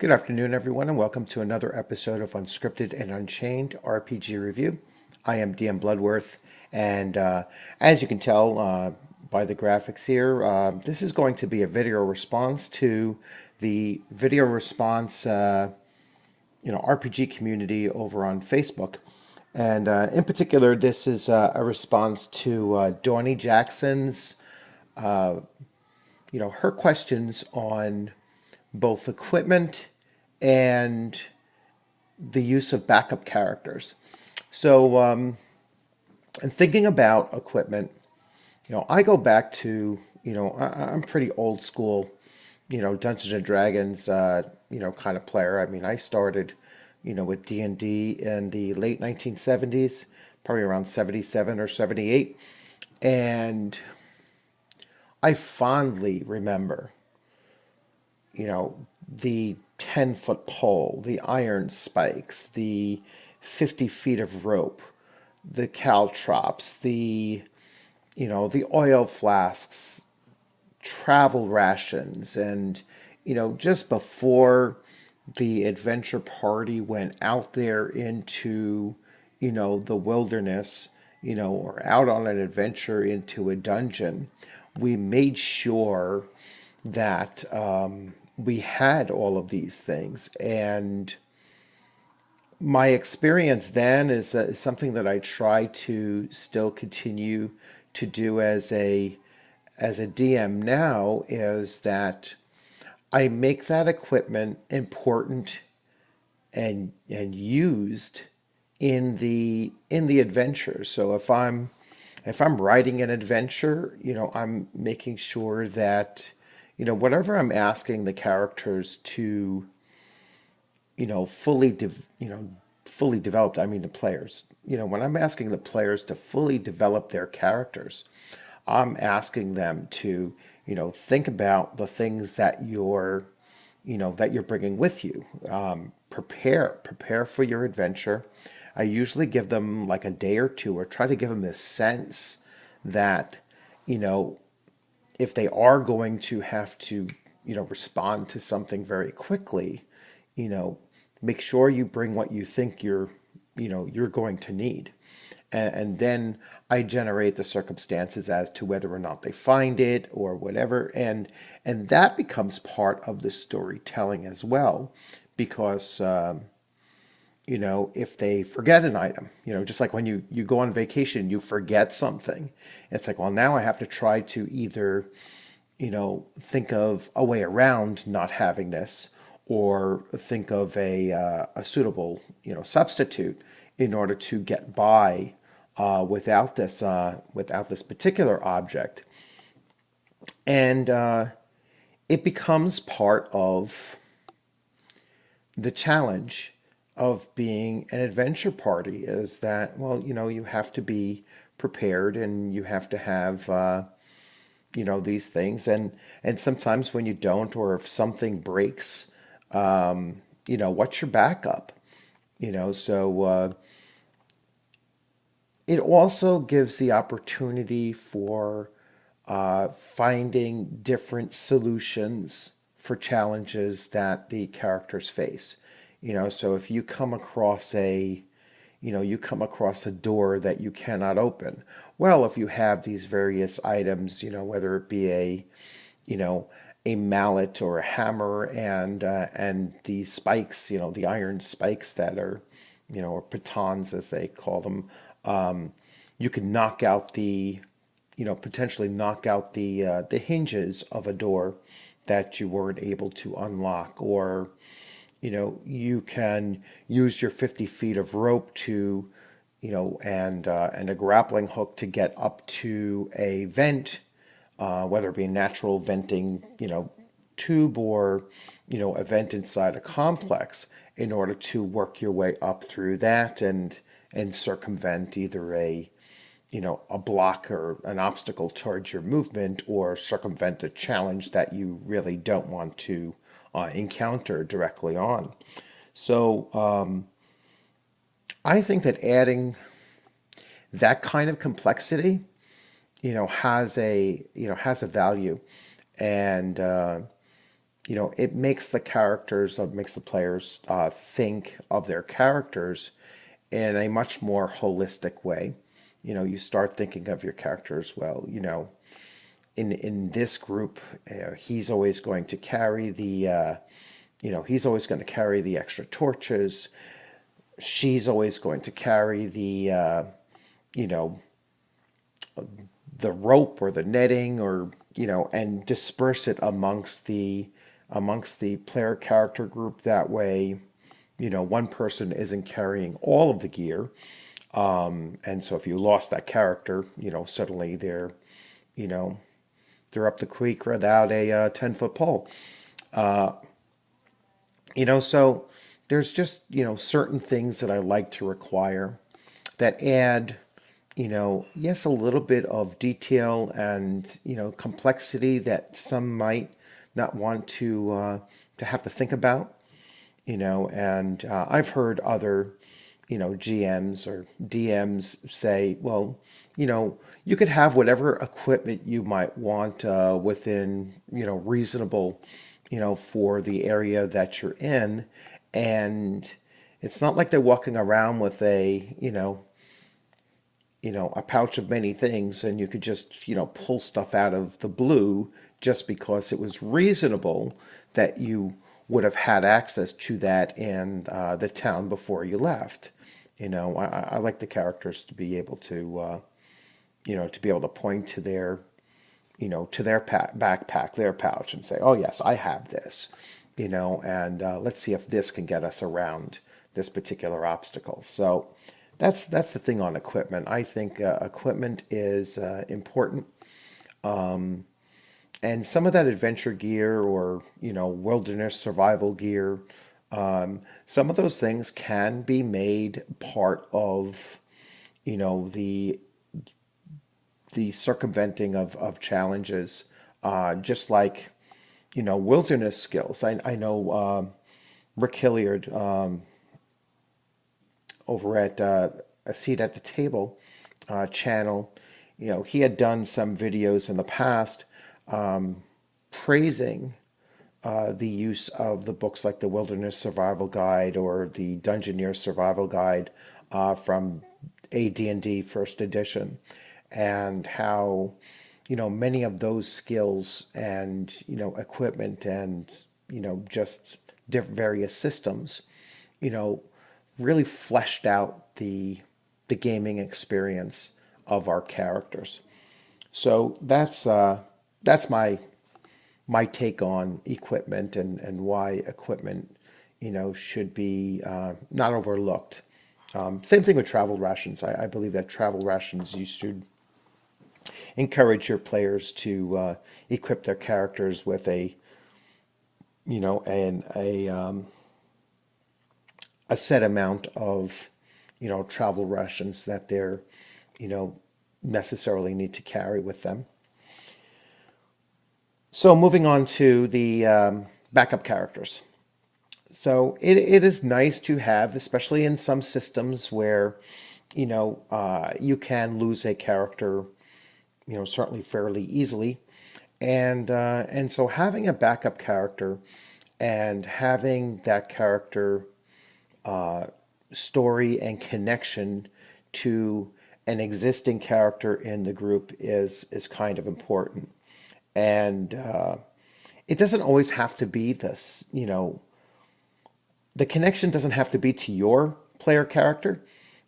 Good afternoon, everyone, and welcome to another episode of Unscripted and Unchained RPG Review. I am DM Bloodworth, and as you can tell by the graphics here, this is going to be a video response to the video response, RPG community over on Facebook. And in particular, this is a response to Donnie Jackson's, her questions on both equipment and the use of backup characters. So, and thinking about equipment, I go back to, I'm pretty old school, Dungeons and Dragons, kind of player. I mean, I started, with D&D in the late 1970s, probably around 77 or 78. And I fondly remember, the 10-foot pole, the iron spikes, the 50 feet of rope, the caltrops, the oil flasks, travel rations, and, just before the adventure party went out there into, the wilderness, or out on an adventure into a dungeon, we made sure that we had all of these things. And my experience then is something that I try to still continue to do as a DM now, is that I make that equipment important and used in the adventure. So if I'm writing an adventure, I'm making sure that whatever I'm asking the characters to fully develop, I mean the players. When I'm asking the players to fully develop their characters, I'm asking them to think about the things that you're bringing with you. Prepare for your adventure. I usually give them like a day or two, or try to give them this sense that you know if they are going to have to respond to something very quickly, you know make sure you bring what you think you're going to need. And then I generate the circumstances as to whether or not they find it or whatever, and that becomes part of the storytelling as well, because if they forget an item, just like when you go on vacation, you forget something. It's like, well, now I have to try to either think of a way around not having this, or think of a suitable substitute in order to get by without this particular object. And it becomes part of the challenge of being an adventure party, is that, well, you have to be prepared, and you have to have these things. And sometimes when you don't, or if something breaks, what's your backup? So it also gives the opportunity for finding different solutions for challenges that the characters face. So if you come across a door that you cannot open, well, if you have these various items, whether it be you know a mallet or a hammer, and these spikes, the iron spikes that are, or pitons as they call them, you can knock out potentially knock out the hinges of a door that you weren't able to unlock. Or you can use your 50 feet of rope to and a grappling hook to get up to a vent, whether it be a natural venting tube, or a vent inside a complex, in order to work your way up through that, and circumvent either a block or an obstacle towards your movement, or circumvent a challenge that you really don't want to encounter directly on. So I think that adding that kind of complexity, has a value. And it makes the characters, makes the players think of their characters in a much more holistic way. You start thinking of your characters, well, in this group, he's always going to carry he's always going to carry the extra torches. She's always going to carry you know, the rope or the netting, or and disperse it amongst the player character group. That way, one person isn't carrying all of the gear. And so if you lost that character, suddenly you know, they're up the creek without a 10-foot pole. Uh, so there's just, certain things that I like to require that add, yes, a little bit of detail and, complexity that some might not want to have to think about, and I've heard other, GMs or DMs say, well, you could have whatever equipment you might want within, reasonable, for the area that you're in. And it's not like they're walking around with a pouch of many things, and you could just, pull stuff out of the blue just because it was reasonable that you would have had access to that in the town before you left. I like the characters to be able to point to their, backpack, their pouch, and say, "Oh yes, I have this," and let's see if this can get us around this particular obstacle. So that's the thing on equipment. I think equipment is important, and some of that adventure gear or wilderness survival gear. Some of those things can be made part of, the circumventing of challenges, just like, wilderness skills. I know Rick Hilliard over at A Seat at the Table channel, he had done some videos in the past praising the use of the books like the Wilderness Survival Guide or the Dungeoneer Survival Guide from AD&D First Edition, and how many of those skills and equipment and just various systems you know really fleshed out the gaming experience of our characters. So that's my take on equipment, and why equipment, should be not overlooked. Same thing with travel rations. I believe that travel rations, you should encourage your players to equip their characters with a set amount of travel rations that they're you know necessarily need to carry with them. So moving on to the backup characters. So it is nice to have, especially in some systems where you can lose a character, certainly fairly easily, and so having a backup character and having that character story and connection to an existing character in the group is kind of important. And it doesn't always have to be this, the connection doesn't have to be to your player character.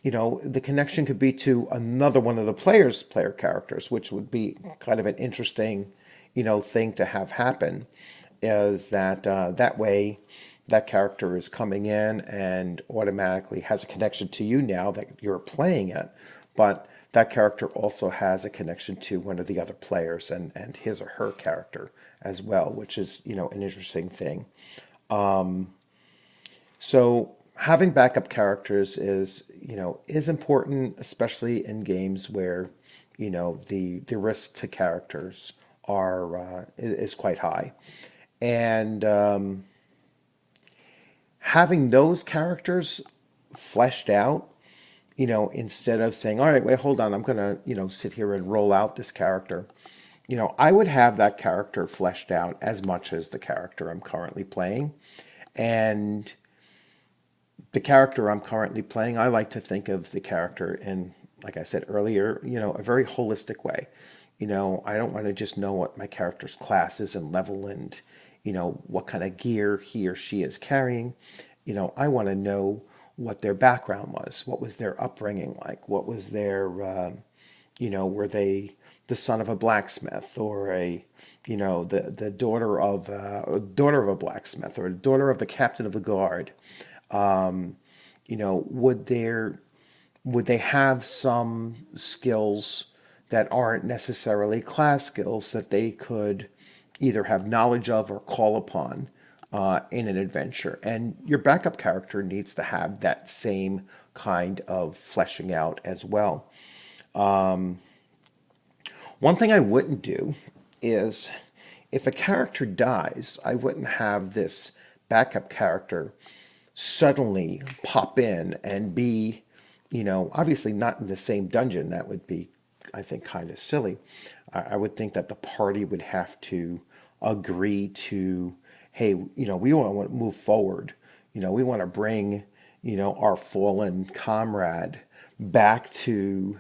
The connection could be to another one of the player's player characters, which would be kind of an interesting, thing to have happen. Is that that way that character is coming in and automatically has a connection to you now that you're playing it, but that character also has a connection to one of the other players and his or her character as well, which is, an interesting thing. So having backup characters is important, especially in games where, the risk to characters is quite high. And having those characters fleshed out, instead of saying, all right, wait, hold on, I'm going to, sit here and roll out this character. I would have that character fleshed out as much as the character I'm currently playing. And the character I'm currently playing, I like to think of the character in, like I said earlier, a very holistic way. I don't want to just know what my character's class is and level and, what kind of gear he or she is carrying. I want to know what their background was, what was their upbringing like, what was their, were they the son of a blacksmith or the daughter of a blacksmith or daughter of the captain of the guard. Um, would they have some skills that aren't necessarily class skills that they could either have knowledge of or call upon in an adventure? And your backup character needs to have that same kind of fleshing out as well. One thing I wouldn't do is if a character dies, I wouldn't have this backup character suddenly pop in and be, obviously not in the same dungeon. That would be, I think, kind of silly. I would think that the party would have to agree to, hey, we want to move forward. We want to bring, our fallen comrade back to,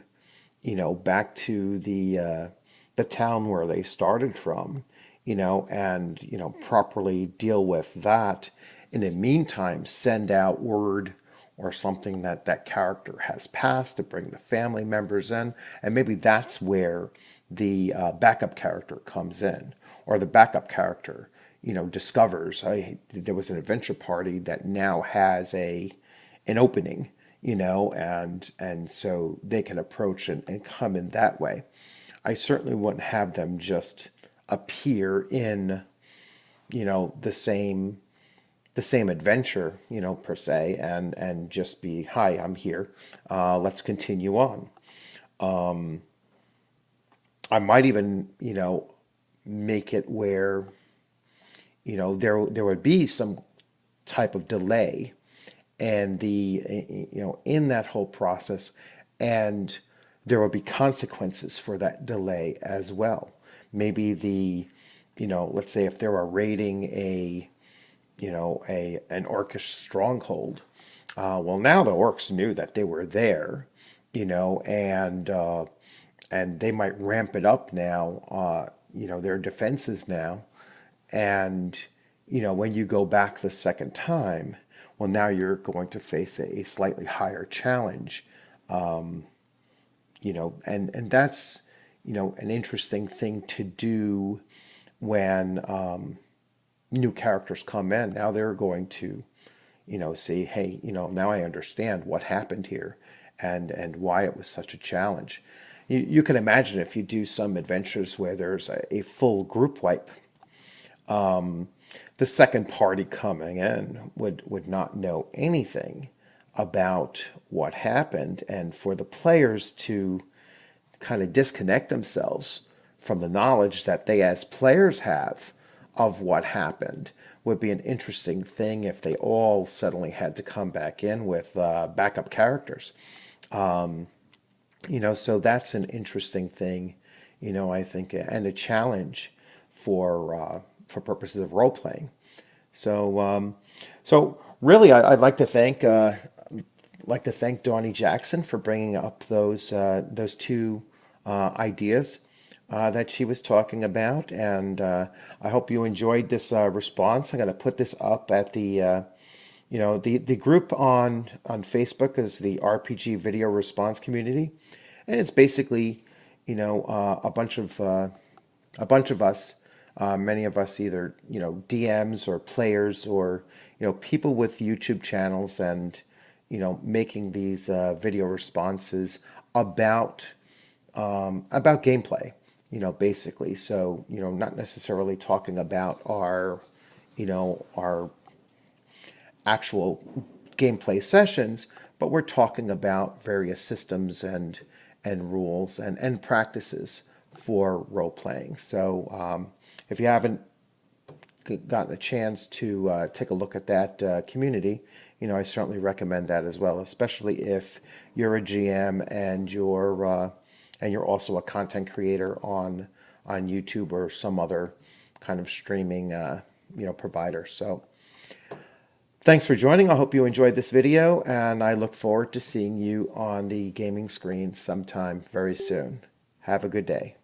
the town where they started from, and properly deal with that. In the meantime, send out word or something that that character has passed to bring the family members in, and maybe that's where the backup character comes in, or the backup character, discovers there was an adventure party that now has an opening, and so they can approach and come in that way. I certainly wouldn't have them just appear in, the same adventure, per se, and just be, hi, I'm here. Let's continue on. I might even, make it where, there would be some type of delay and in that whole process, and there will be consequences for that delay as well. Maybe let's say if they were raiding an orcish stronghold, well, now the orcs knew that they were there, and they might ramp it up now, their defenses now, and when you go back the second time, well, now you're going to face a slightly higher challenge. And that's, an interesting thing to do when new characters come in. Now they're going to, say, hey, now I understand what happened here and why it was such a challenge. You can imagine if you do some adventures where there's a full group wipe, the second party coming in would not know anything about what happened, and for the players to kind of disconnect themselves from the knowledge that they as players have of what happened would be an interesting thing if they all suddenly had to come back in with backup characters. So that's an interesting thing, I think, and a challenge for purposes of role playing. So really, I'd like to thank Donnie Jackson for bringing up those two ideas that she was talking about, and I hope you enjoyed this response. I'm going to put this up at the group on Facebook is the RPG Video Response Community, and it's basically a bunch of us, many of us either DMs or players or people with YouTube channels, and making these video responses about gameplay, basically. So not necessarily talking about our actual gameplay sessions, but we're talking about various systems and rules and practices for role playing. So if you haven't gotten a chance to take a look at that community, I certainly recommend that as well, especially if you're a GM and you're also a content creator on on YouTube or some other kind of streaming provider. So thanks for joining. I hope you enjoyed this video, and I look forward to seeing you on the gaming screen sometime very soon. Have a good day.